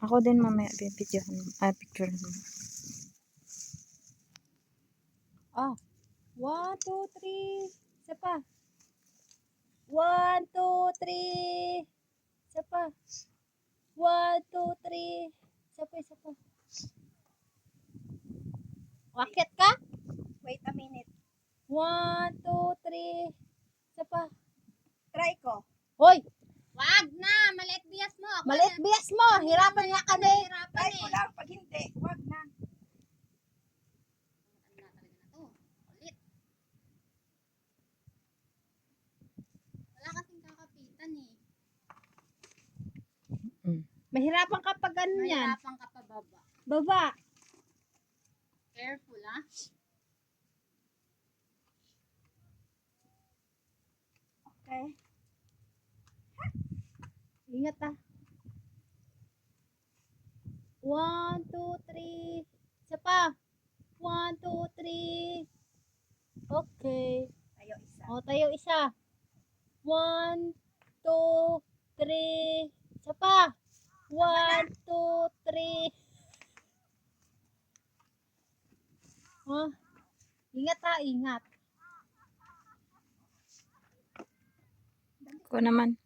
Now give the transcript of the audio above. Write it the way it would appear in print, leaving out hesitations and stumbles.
Ako din mamaya bibidyohan mo. Picturehan mo. Oh. 1, 2, 3. Isa pa. 1, 2, 3. Isa pa. 1, 2, 3. Isa pa, isa pa. Wakit ka? Wait a minute. 1, 2, 3. Isa pa. Try ko. Hoy! Wag na, maliit bias mo. Ako Maliit bias mo. Hirapan nga ka din. Try ko lang. Pag hindi, wag na. Ulit. Wala kasing kakapitan eh. Mahirapan ka pag ganyan. Mahirapan ka pa baba. Baba. Careful ah. Okay. Ingat ah. 1, 2, 3. Isa pa. 1, 2, 3. Okay. Tayo isa. O, tayo isa. 1, 2, 3. Isa pa. 1, 2, 3. Oh, ingat ha, ingat. Ako naman.